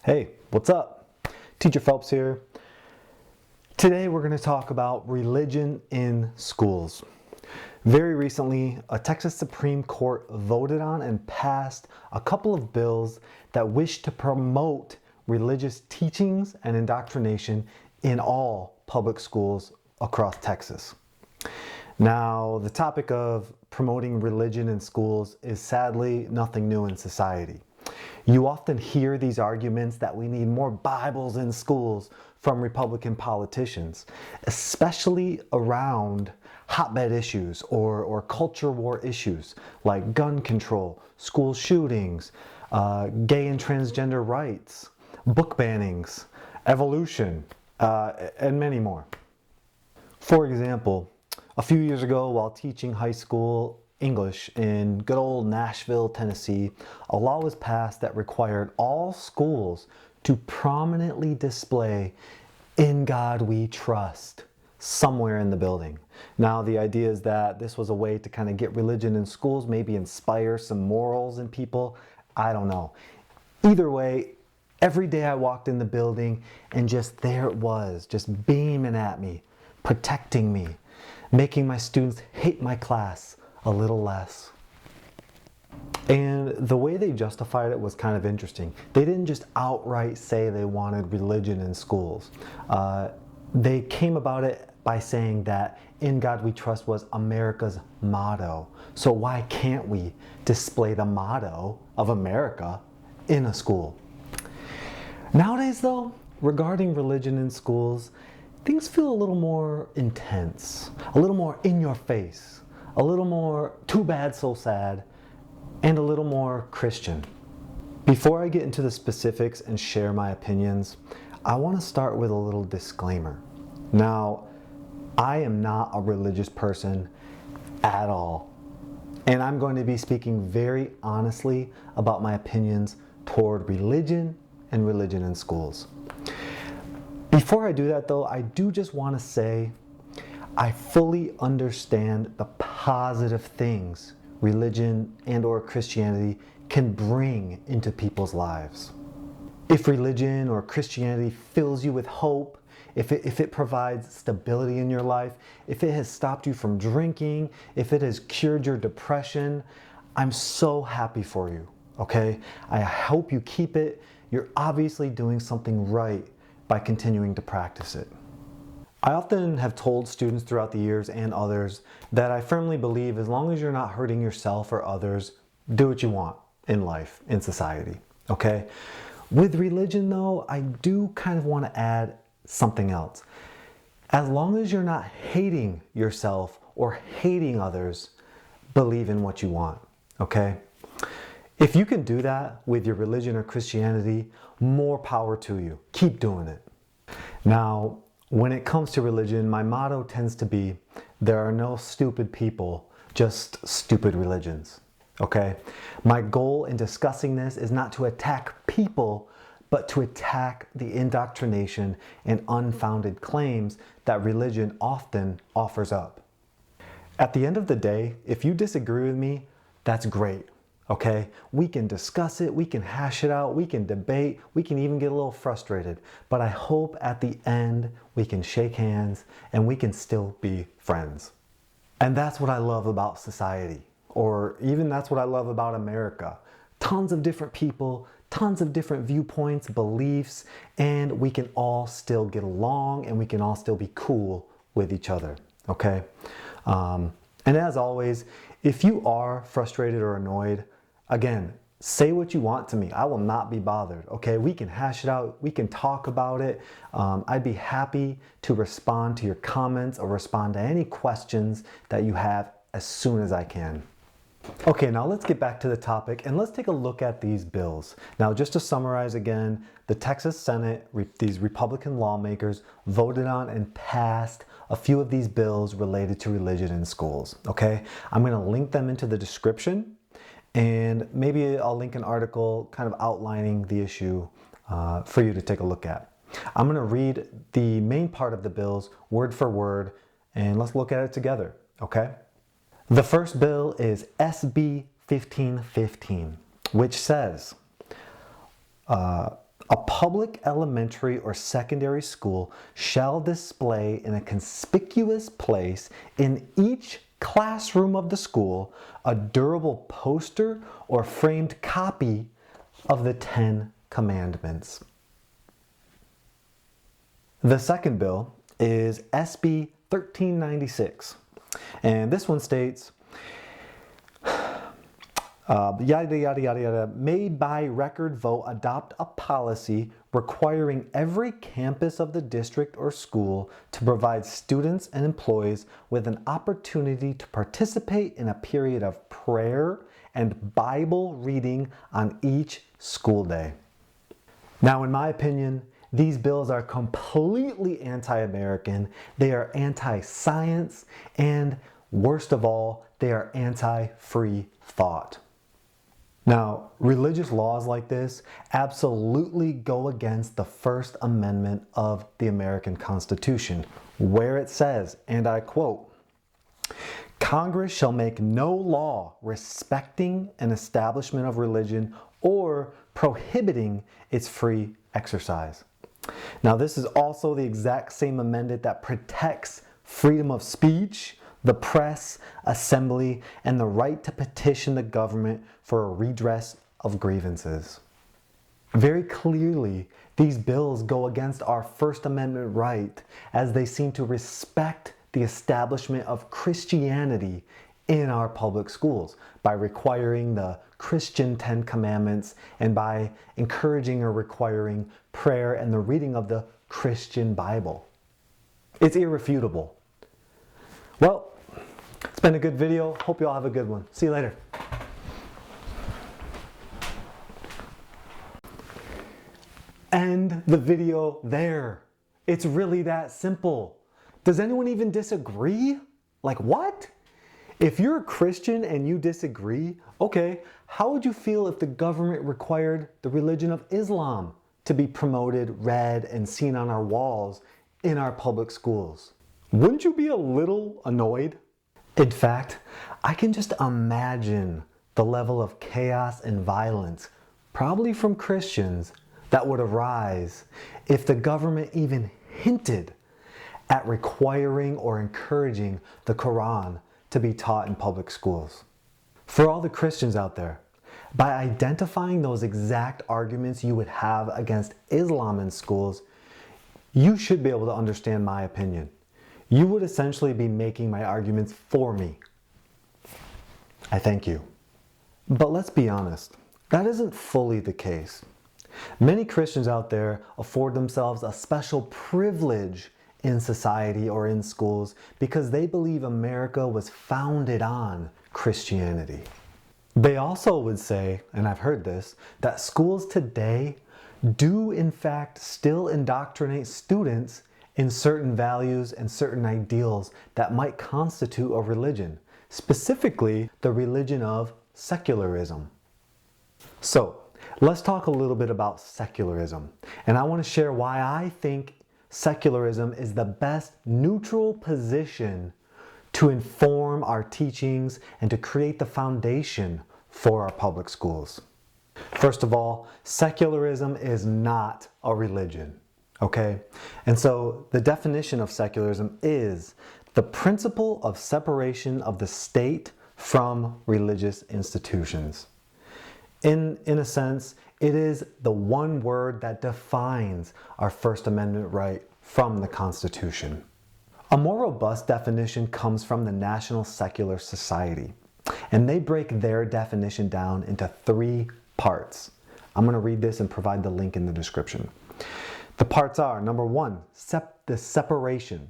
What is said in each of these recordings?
Hey, what's up? Teacher Phelps here. Today we're going to talk about religion in schools. Very recently, a Texas Supreme Court voted on and passed a couple of bills that wish to promote religious teachings and indoctrination in all public schools across Texas. Now, the topic of promoting religion in schools is sadly nothing new in society. You often hear these arguments that we need more Bibles in schools from Republican politicians, especially around hotbed issues or culture war issues like gun control, school shootings, gay and transgender rights, book bannings, evolution, and many more. For example, a few years ago while teaching high school English in good old Nashville, Tennessee, a law was passed that required all schools to prominently display "In God We Trust" somewhere in the building. Now, the idea is that this was a way to kind of get religion in schools, maybe inspire some morals in people. I don't know. Either way, every day I walked in the building and just there it was, just beaming at me, protecting me, making my students hate my class a little less. And the way they justified it was kind of interesting. They didn't just outright say they wanted religion in schools. They came about it by saying that "In God We Trust" was America's motto. So why can't we display the motto of America in a school? Nowadays though, regarding religion in schools, things feel a little more intense, a little more in your face, a little more too bad, so sad, and a little more Christian. Before I get into the specifics and share my opinions, I want to start with a little disclaimer. Now, I am not a religious person at all, and I'm going to be speaking very honestly about my opinions toward religion and religion in schools. Before I do that though, I do just want to say I fully understand the positive things religion and or Christianity can bring into people's lives. If religion or Christianity fills you with hope, if it provides stability in your life, if it has stopped you from drinking, if it has cured your depression, I'm so happy for you, okay? I hope you keep it. You're obviously doing something right by continuing to practice it. I often have told students throughout the years and others that I firmly believe as long as you're not hurting yourself or others, do what you want in life, in society, okay? With religion though, I do kind of want to add something else. As long as you're not hating yourself or hating others, believe in what you want, okay? If you can do that with your religion or Christianity, more power to you. Keep doing it. Now, when it comes to religion, my motto tends to be, there are no stupid people, just stupid religions, okay? My goal in discussing this is not to attack people, but to attack the indoctrination and unfounded claims that religion often offers up. At the end of the day, if you disagree with me, that's great. Okay, we can discuss it, we can hash it out, we can debate, we can even get a little frustrated. But I hope at the end we can shake hands and we can still be friends. And that's what I love about society, or even that's what I love about America. Tons of different people, tons of different viewpoints, beliefs, and we can all still get along and we can all still be cool with each other, okay? And as always, if you are frustrated or annoyed, again, say what you want to me. I will not be bothered, okay? We can hash it out. We can talk about it. I'd be happy to respond to your comments or respond to any questions that you have as soon as I can. Okay, now let's get back to the topic and let's take a look at these bills. Now, just to summarize again, the Texas Senate, these Republican lawmakers voted on and passed a few of these bills related to religion in schools, okay? I'm gonna link them into the description and maybe I'll link an article kind of outlining the issue for you to take a look at. I'm gonna read the main part of the bills word for word and let's look at it together, okay? The first bill is SB 1515, which says, A public elementary or secondary school shall display in a conspicuous place in each classroom of the school a durable poster or framed copy of the 10 Commandments. The second bill is SB 1396, and this one states, yada, yada, yada, yada, may by record vote adopt a policy requiring every campus of the district or school to provide students and employees with an opportunity to participate in a period of prayer and Bible reading on each school day. Now, in my opinion, these bills are completely anti-American, they are anti-science, and worst of all, they are anti-free thought. Now, religious laws like this absolutely go against the First Amendment of the American Constitution, where it says, and I quote, "Congress shall make no law respecting an establishment of religion or prohibiting its free exercise." Now, this is also the exact same amendment that protects freedom of speech, the press, assembly, and the right to petition the government for a redress of grievances. Very clearly, these bills go against our First Amendment right, as they seem to respect the establishment of Christianity in our public schools by requiring the Christian 10 Commandments and by encouraging or requiring prayer and the reading of the Christian Bible. It's irrefutable. Well, it's been a good video. Hope you all have a good one. See you later. End the video there. It's really that simple. Does anyone even disagree? Like what? If you're a Christian and you disagree, okay, how would you feel if the government required the religion of Islam to be promoted, read, and seen on our walls in our public schools? Wouldn't you be a little annoyed? In fact, I can just imagine the level of chaos and violence, probably from Christians, that would arise if the government even hinted at requiring or encouraging the Quran to be taught in public schools. For all the Christians out there, by identifying those exact arguments you would have against Islam in schools, you should be able to understand my opinion. You would essentially be making my arguments for me. I thank you. But let's be honest, that isn't fully the case. Many Christians out there afford themselves a special privilege in society or in schools because they believe America was founded on Christianity. They also would say, and I've heard this, that schools today do in fact still indoctrinate students in certain values and certain ideals that might constitute a religion, specifically the religion of secularism. So, let's talk a little bit about secularism, and I want to share why I think secularism is the best neutral position to inform our teachings and to create the foundation for our public schools. First of all, secularism is not a religion, okay? And so the definition of secularism is the principle of separation of the state from religious institutions. In a sense, it is the one word that defines our First Amendment right from the Constitution. A more robust definition comes from the National Secular Society, and they break their definition down into 3 parts. I'm going to read this and provide the link in the description. The parts are, number 1, the separation.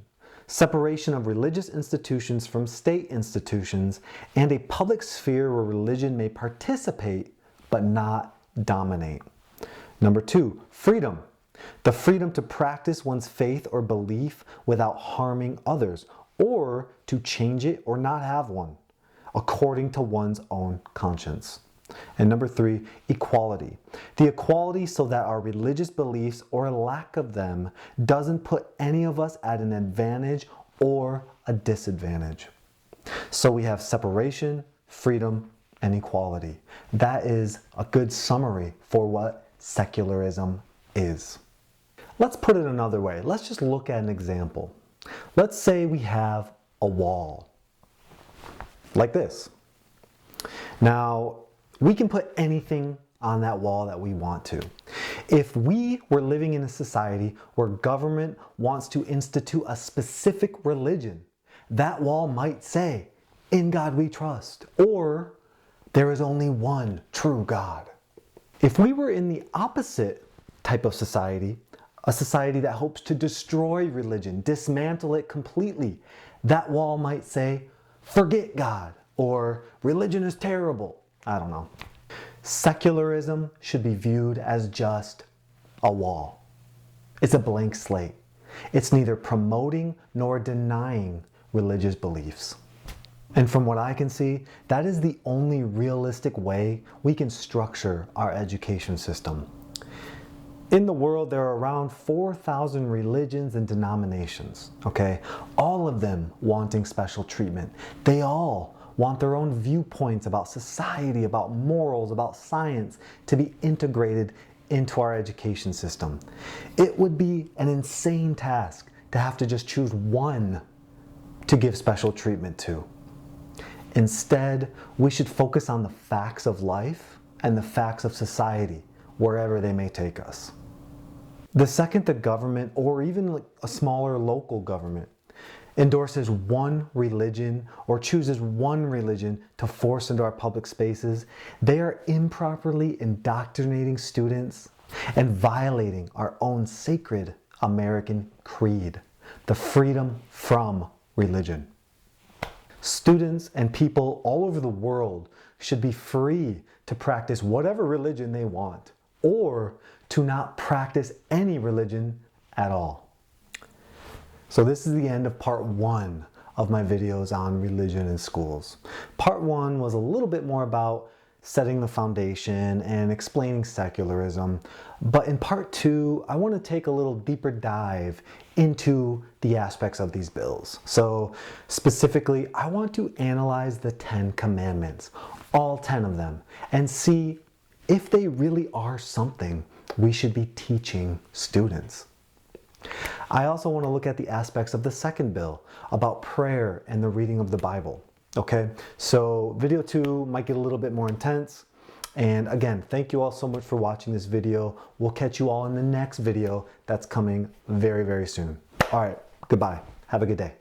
Separation of religious institutions from state institutions and a public sphere where religion may participate but not dominate. Number 2, freedom. The freedom to practice one's faith or belief without harming others, or to change it or not have one, according to one's own conscience. And number 3, equality. The equality so that our religious beliefs or lack of them doesn't put any of us at an advantage or a disadvantage. So we have separation, freedom, and equality. That is a good summary for what secularism is. Let's put it another way. Let's just look at an example. Let's say we have a wall, like this. Now, we can put anything on that wall that we want to. If we were living in a society where government wants to institute a specific religion, that wall might say, "In God we trust," or "There is only one true God." If we were in the opposite type of society, a society that hopes to destroy religion, dismantle it completely, that wall might say, "Forget God," or "Religion is terrible." I don't know. Secularism should be viewed as just a wall. It's a blank slate. It's neither promoting nor denying religious beliefs. And from what I can see, that is the only realistic way we can structure our education system. In the world, there are around 4,000 religions and denominations, okay? All of them wanting special treatment. They all want their own viewpoints about society, about morals, about science to be integrated into our education system. It would be an insane task to have to just choose one to give special treatment to. Instead, we should focus on the facts of life and the facts of society, wherever they may take us. The second the government, or even a smaller local government, endorses one religion or chooses one religion to force into our public spaces, they are improperly indoctrinating students and violating our own sacred American creed, the freedom from religion. Students and people all over the world should be free to practice whatever religion they want, or to not practice any religion at all. So this is the end of part 1 of my videos on religion in schools. Part 1 was a little bit more about setting the foundation and explaining secularism. But in part 2, I want to take a little deeper dive into the aspects of these bills. So specifically, I want to analyze the 10 commandments, all 10 of them, and see if they really are something we should be teaching students. I also want to look at the aspects of the second bill about prayer and the reading of the Bible. Okay, so video 2 might get a little bit more intense. And again, thank you all so much for watching this video. We'll catch you all in the next video that's coming very, very soon. All right, goodbye. Have a good day.